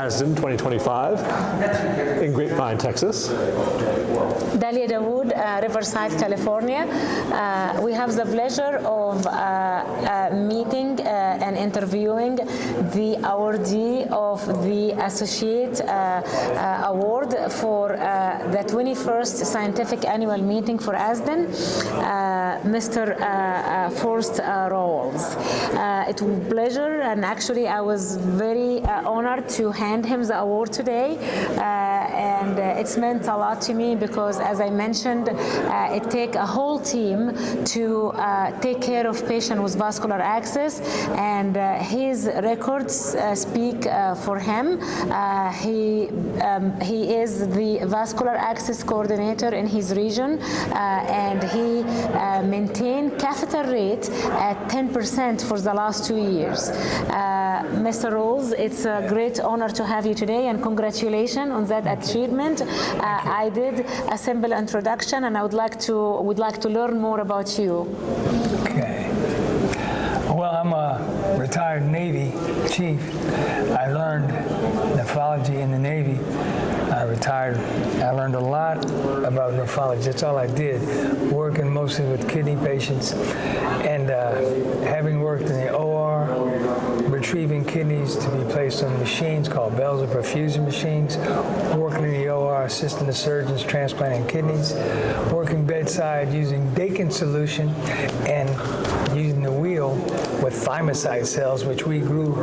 ASDIN 2025 in Grapevine, Texas. Dalia Dawood, Riverside, California. We have the pleasure of meeting and interviewing the awardee of the Associate Award for the 21st Scientific Annual Meeting for ASDIN, Mr. Forest Rawls. It was a pleasure, and actually I was very honored to hand him the award today, and it's meant a lot to me because, as I mentioned, it takes a whole team to take care of patients with vascular access, and his records speak for him. He is the vascular access coordinator in his region, and he maintained catheter rate at 10% for the last 2 years. Mr. Rawls, it's a great honor to have you today, and congratulations on that achievement. I did a simple introduction, and I would like to learn more about you. Okay. Well, I'm a retired Navy chief. I learned nephrology in the Navy. I retired. I learned a lot about nephrology. That's all I did, working mostly with kidney patients. And having worked in the OR, retrieving kidneys to be placed on machines called bells or perfusion machines, working in the OR, assisting the surgeons transplanting kidneys, working bedside using Dakin solution and using the wheel with thymocyte cells, which we grew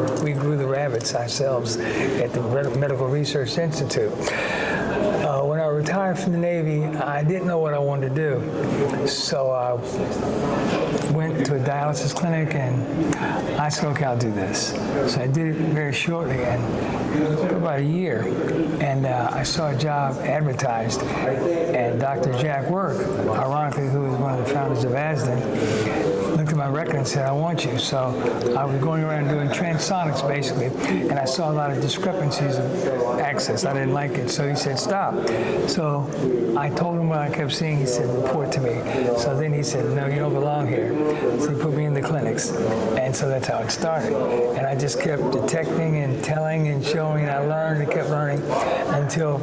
the rabbits ourselves at the Medical Research Institute. When I retired from the Navy, I didn't know what I wanted to do. So I went to a dialysis clinic and I said, okay, I'll do this. So I did it very shortly, and for about a year. And I saw a job advertised, and Dr. Jack Work, ironically, who is one of the founders of ASDIN, looked at my record and said, I want you. So I was going around doing transonics, basically, and I saw a lot of discrepancies of access. I didn't like it, so he said, stop. So I told him what I kept seeing. He said, report to me. So then he said, no, you don't belong here. So he put me in the clinics, and so that's how it started. And I just kept detecting and telling and showing, and I learned and kept learning until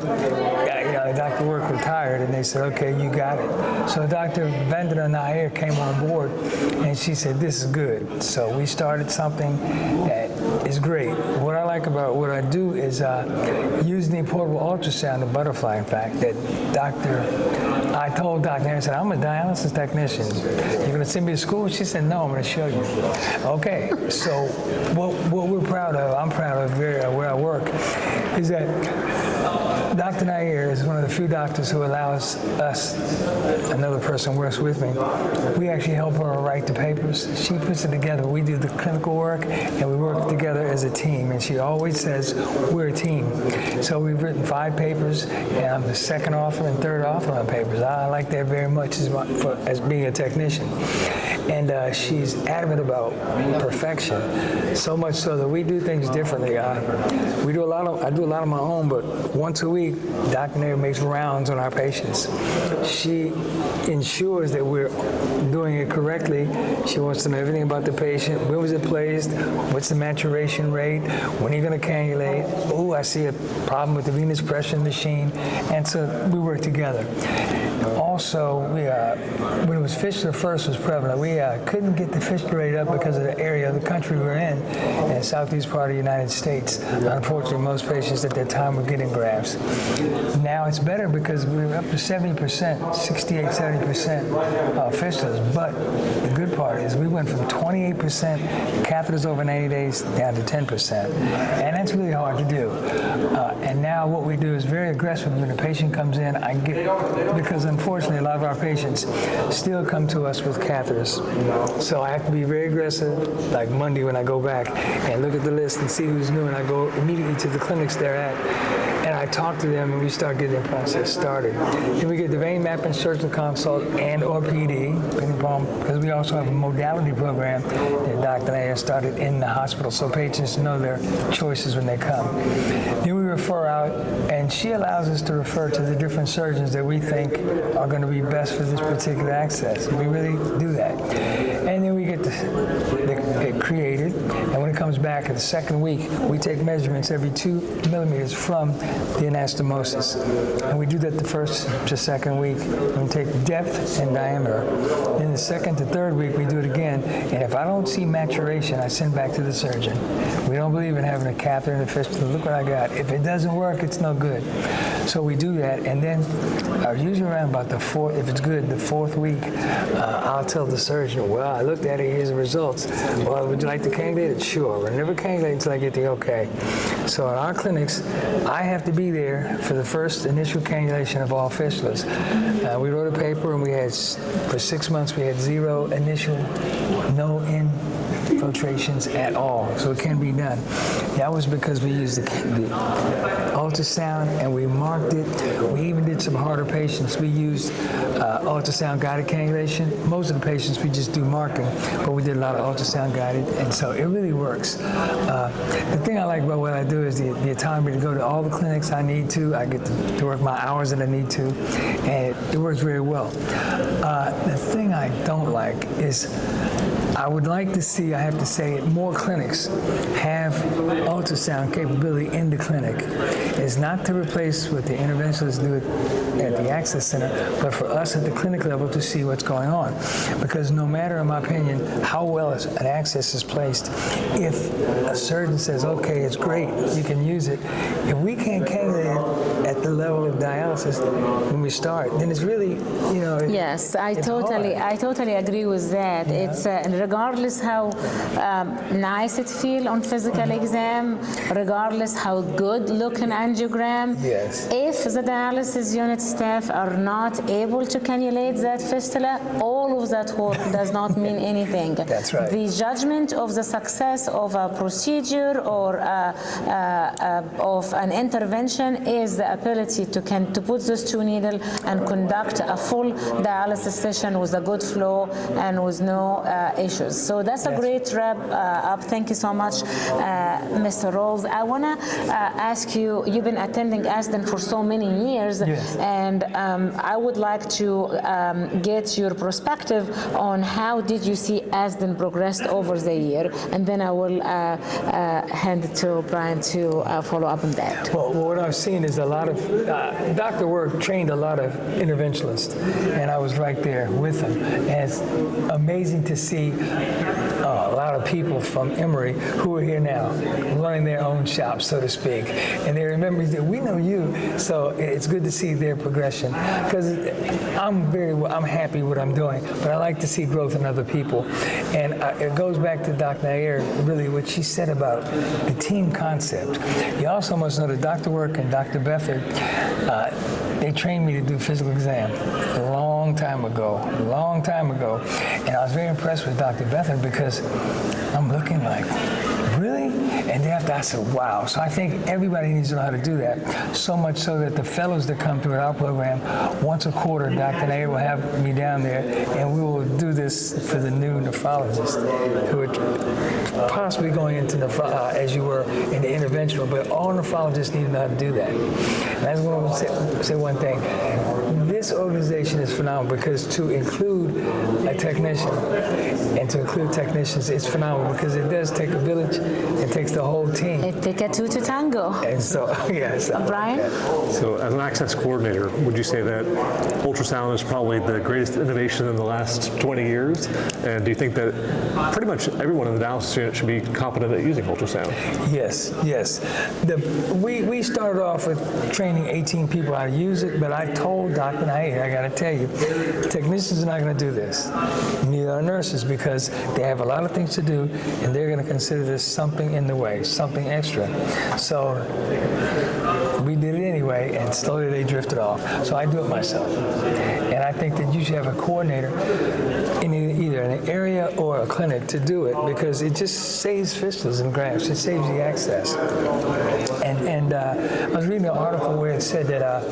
Dr. Work retired, and they said, okay, you got it. So Dr. Vandana Nair came on board, and she said, this is good. So we started something that is great. What I like about what I do is using the portable ultrasound, the butterfly, in fact, that I told Dr. Nair, I said, I'm a dialysis technician. You're going to send me to school? She said, no, I'm going to show you. Okay, so what we're proud of, I'm proud of where I work, is that Dr. Nair is one of the few doctors who allows us, another person works with me, we actually help her write the papers. She puts it together. We do the clinical work, and we work together as a team. And she always says, we're a team. So we've written 5 papers, and I'm the second author and third author on papers. I like that very much as being a technician. And she's adamant about perfection, so much so that we do things differently. I do a lot of my own, but once a week, Dr. Nair makes rounds on our patients. She ensures that we're doing it correctly. She wants to know everything about the patient. When was it placed? What's the maturation rate? When are you going to cannulate? Oh, I see a problem with the venous pressure machine. And so we work together. Also, when it was fistula first was prevalent, we couldn't get the fistula rate up because of the area of the country we're in the southeast part of the United States. Unfortunately, most patients at that time were getting grafts. Now it's better because we're up to 70%, 68, 70% fistulas. But the good part is we went from 28% catheters over 90 days down to 10%. And that's really hard to do. And now what we do is very aggressive. When a patient comes in, because unfortunately a lot of our patients still come to us with catheters. So I have to be very aggressive, like Monday when I go back and look at the list and see who's new, and I go immediately to the clinics they're at. And I talk to them, and we start getting the process started. Then we get the vein mapping surgical consult and or PD, because we also have a modality program that Dr. Nair started in the hospital, so patients know their choices when they come. Then we refer out, and she allows us to refer to the different surgeons that we think are going to be best for this particular access. We really do that. And then we get it created, and when it comes back, back at the second week, we take measurements every 2 millimeters from the anastomosis. And we do that the first to second week. And we take depth and diameter. Then the second to third week, we do it again. And if I don't see maturation, I send back to the surgeon. We don't believe in having a catheter in the fistula. Look what I got. If it doesn't work, it's no good. So we do that. And then usually around about the fourth, if it's good, the fourth week, I'll tell the surgeon, well, I looked at it, here's the results. Well, would you like to cannulate it? Sure. But I never cannulate until I get the okay. So in our clinics, I have to be there for the first initial cannulation of all fistulas. We wrote a paper, and we had, for 6 months, we had 0 initial, no infiltrations at all. So it can be done. That was because we used the ultrasound, and we marked it. We even did some harder patients. We used ultrasound guided cannulation. Most of the patients we just do marking, but we did a lot of ultrasound guided, and so it really works. The thing I like about what I do is the autonomy to go to all the clinics I need to. I get to work my hours that I need to, and it works very well. The thing I don't like is I would like to see, I have to say it, more clinics have ultrasound capability in the clinic. It's not to replace what the interventionists do at the Access Center, but for us at the clinic level to see what's going on. Because no matter, in my opinion, how well an access is placed, if a surgeon says, okay, it's great, you can use it, if we can't cannulate it at the level of dialysis when we start, then it's really, you know, yes, I totally agree with that. Yeah. It's regardless how nice it feels on physical exam, regardless how good looking angiogram, yes, if the dialysis unit staff are not able to cannulate that fistula, all of that work does not mean anything. That's right. The judgment of the success of a procedure or of an intervention is the ability to put those 2 needles and conduct a full dialysis session with a good flow and with no issues. So that's a great wrap up. Thank you so much, Mr. Rawls. I want to ask you, you've been attending ASDIN for so many years, yes, and I would like to get your perspective on how did you see ASDIN progressed over the year, and then I will hand it to Brian to follow up on that. Well, what I've seen is a lot of, Dr. Work trained a lot of interventionists, and I was right there with them. And it's amazing to see a lot of people from Emory who are here now, running their own shop, so to speak. And they remember that we know you, so it's good to see their progression. Because I'm happy with what I'm doing, but I like to see growth in other people. And it goes back to Dr. Nair, really what she said about the team concept. You also must know that Dr. Work and Dr. Beathard, they trained me to do physical exam a long time ago. And I was very impressed with Dr. Beathard because I'm looking like, really? And after I said, wow. So I think everybody needs to know how to do that. So much so that the fellows that come through our program, once a quarter, Dr. Nair will have me down there, and we will do this for the new nephrologists who are possibly going into as you were in the interventional, but all nephrologists need to know how to do that. And I just want to say one thing. This organization is phenomenal because to include a technician and to include technicians is phenomenal because it does take a village. It takes the whole team. It takes a 2 to tango. And so, yes. Brian? So as an access coordinator, would you say that ultrasound is probably the greatest innovation in the last 20 years? And do you think that pretty much everyone in the dialysis unit should be competent at using ultrasound? Yes. We started off with training 18 people how to use it, but I told Dr. Nair, I got to tell you, technicians are not going to do this. Neither are nurses because they have a lot of things to do, and they're going to consider this something in the way, something extra. So we did it anyway, and slowly they drifted off. So I do it myself. And I think that you should have a coordinator in either an area or a clinic to do it because it just saves fistulas and grafts. It saves the access. And I was reading an article where it said that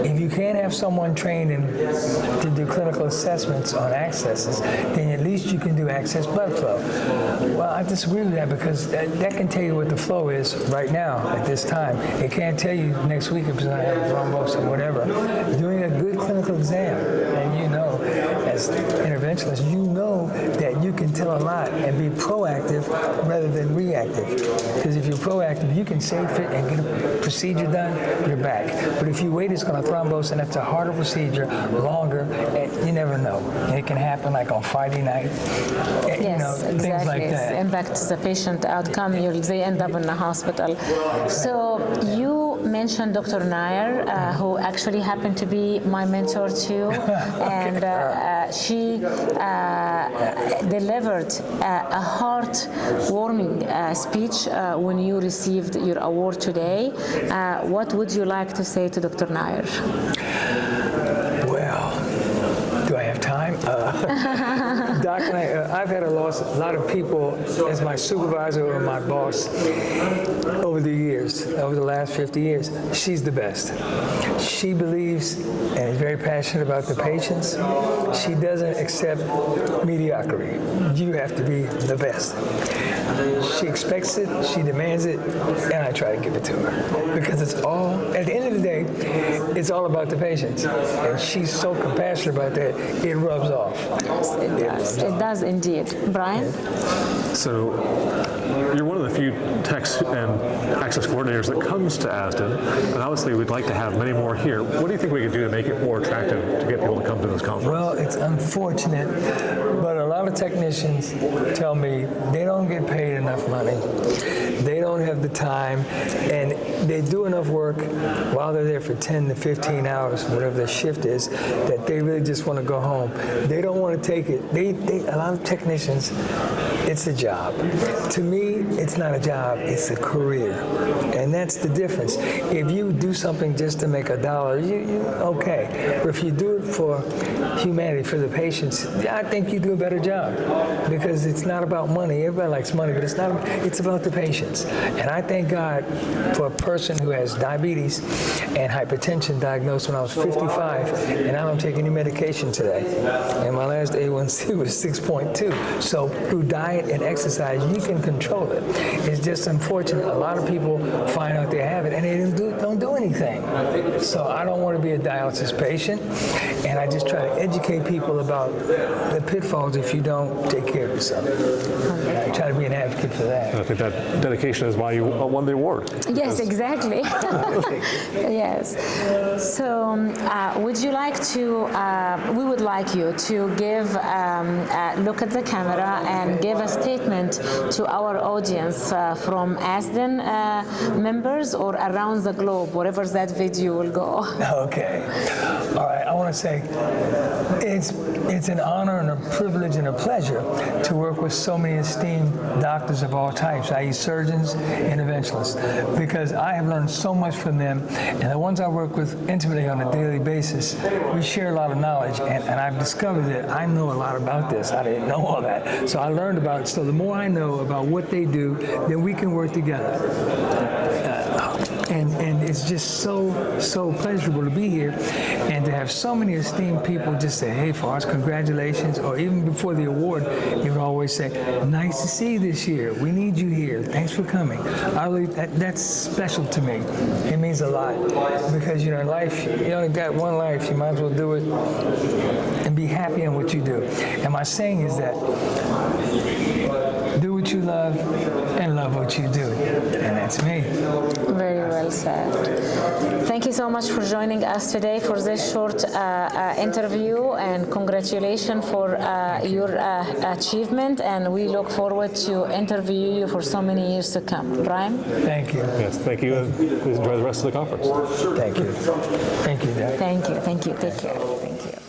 if you can't have someone trained to do clinical assessments on accesses, then at least you can do access blood flow. Well, I disagree with that because that can tell you what the flow is right now at this time. It can't tell you next week if it's going to have a thrombus or whatever. Doing a good clinical exam, and you know, as interventionists, you know that you can tell a lot and be proactive rather than reactive. Because if you're proactive, you can save it and get a procedure done, you're back. But if you wait, it's going to thrombose, and that's a harder procedure, longer, and you never know. And it can happen like on Friday night, and, Yes, exactly. things like that. It impacts the patient outcome. They end up in the hospital. So you mentioned Dr. Nair, who actually happened to be my mentor too, and she delivered a heart-warming speech when you received your award today. What would you like to say to Dr. Nair? Well, do I have time? Doc, I've had a lot of people as my supervisor or my boss over the years, over the last 50 years. She's the best. She believes and is very passionate about the patients. She doesn't accept mediocrity. You have to be the best. She expects it, she demands it, and I try to give it to her. Because it's all, at the end of the day, it's all about the patients. And she's so compassionate about that, it rubs off. Yes, it does indeed. Brian? So you're one of the few techs and access coordinators that comes to ASDIN, and obviously we'd like to have many more here. What do you think we could do to make it more attractive to get people to come to this conference? Well, it's unfortunate, but a lot of technicians tell me they don't get paid enough money. They don't have the time, and they do enough work while they're there for 10 to 15 hours, whatever their shift is, that they really just want to go home. They don't want to take it. A lot of technicians, it's a job. To me, it's not a job, it's a career. And that's the difference. If you do something just to make $1, you okay. But if you do it for humanity, for the patients, I think you do a better job. Because it's not about money. Everybody likes money, but it's not. It's about the patients. And I thank God for a person who has diabetes and hypertension diagnosed when I was 55, and I don't take any medication today. And my last A1C was 6.2. So through diet and exercise, you can control it. It's just unfortunate. A lot of people find out they have it and they don't do anything. So I don't want to be a dialysis patient, and I just try to educate people about the pitfalls if you don't take care of yourself. And I try to be an advocate for that. I think that dedication is why you won the award. Yes, exactly. Yes. So would you like to, we would like you to give, look at the camera and give a statement to our audience from ASDIN members or around the globe, wherever that video will go. Okay. All right. I want to say it's an honor and a privilege and a pleasure to work with so many esteemed doctors of all types, i.e. surgeons, interventionists, because I have learned so much from them, and the ones I work with intimately on a daily basis, we share a lot of knowledge, and I've discovered that I know a lot about this. I didn't know all that. So I learned about it. So the more I know about what they do, then we can work together. And it's just so pleasurable to be here and to have so many esteemed people just say, hey, Forrest, congratulations. Or even before the award, you would always say, nice to see you this year. We need you here. Thanks for coming. That's special to me. It means a lot because, you know, in life, you only got one life. You might as well do it and be happy in what you do. And my saying is that do what you love and love what you do. And that's me. Very well said. Thank you so much for joining us today for this short interview, and congratulations for your achievement, and we look forward to interview you for so many years to come. Brian? Thank you. Yes, thank you, and please enjoy the rest of the conference. Thank you. Thank you, Dad. Thank you. Thank you. Take care. Thank you.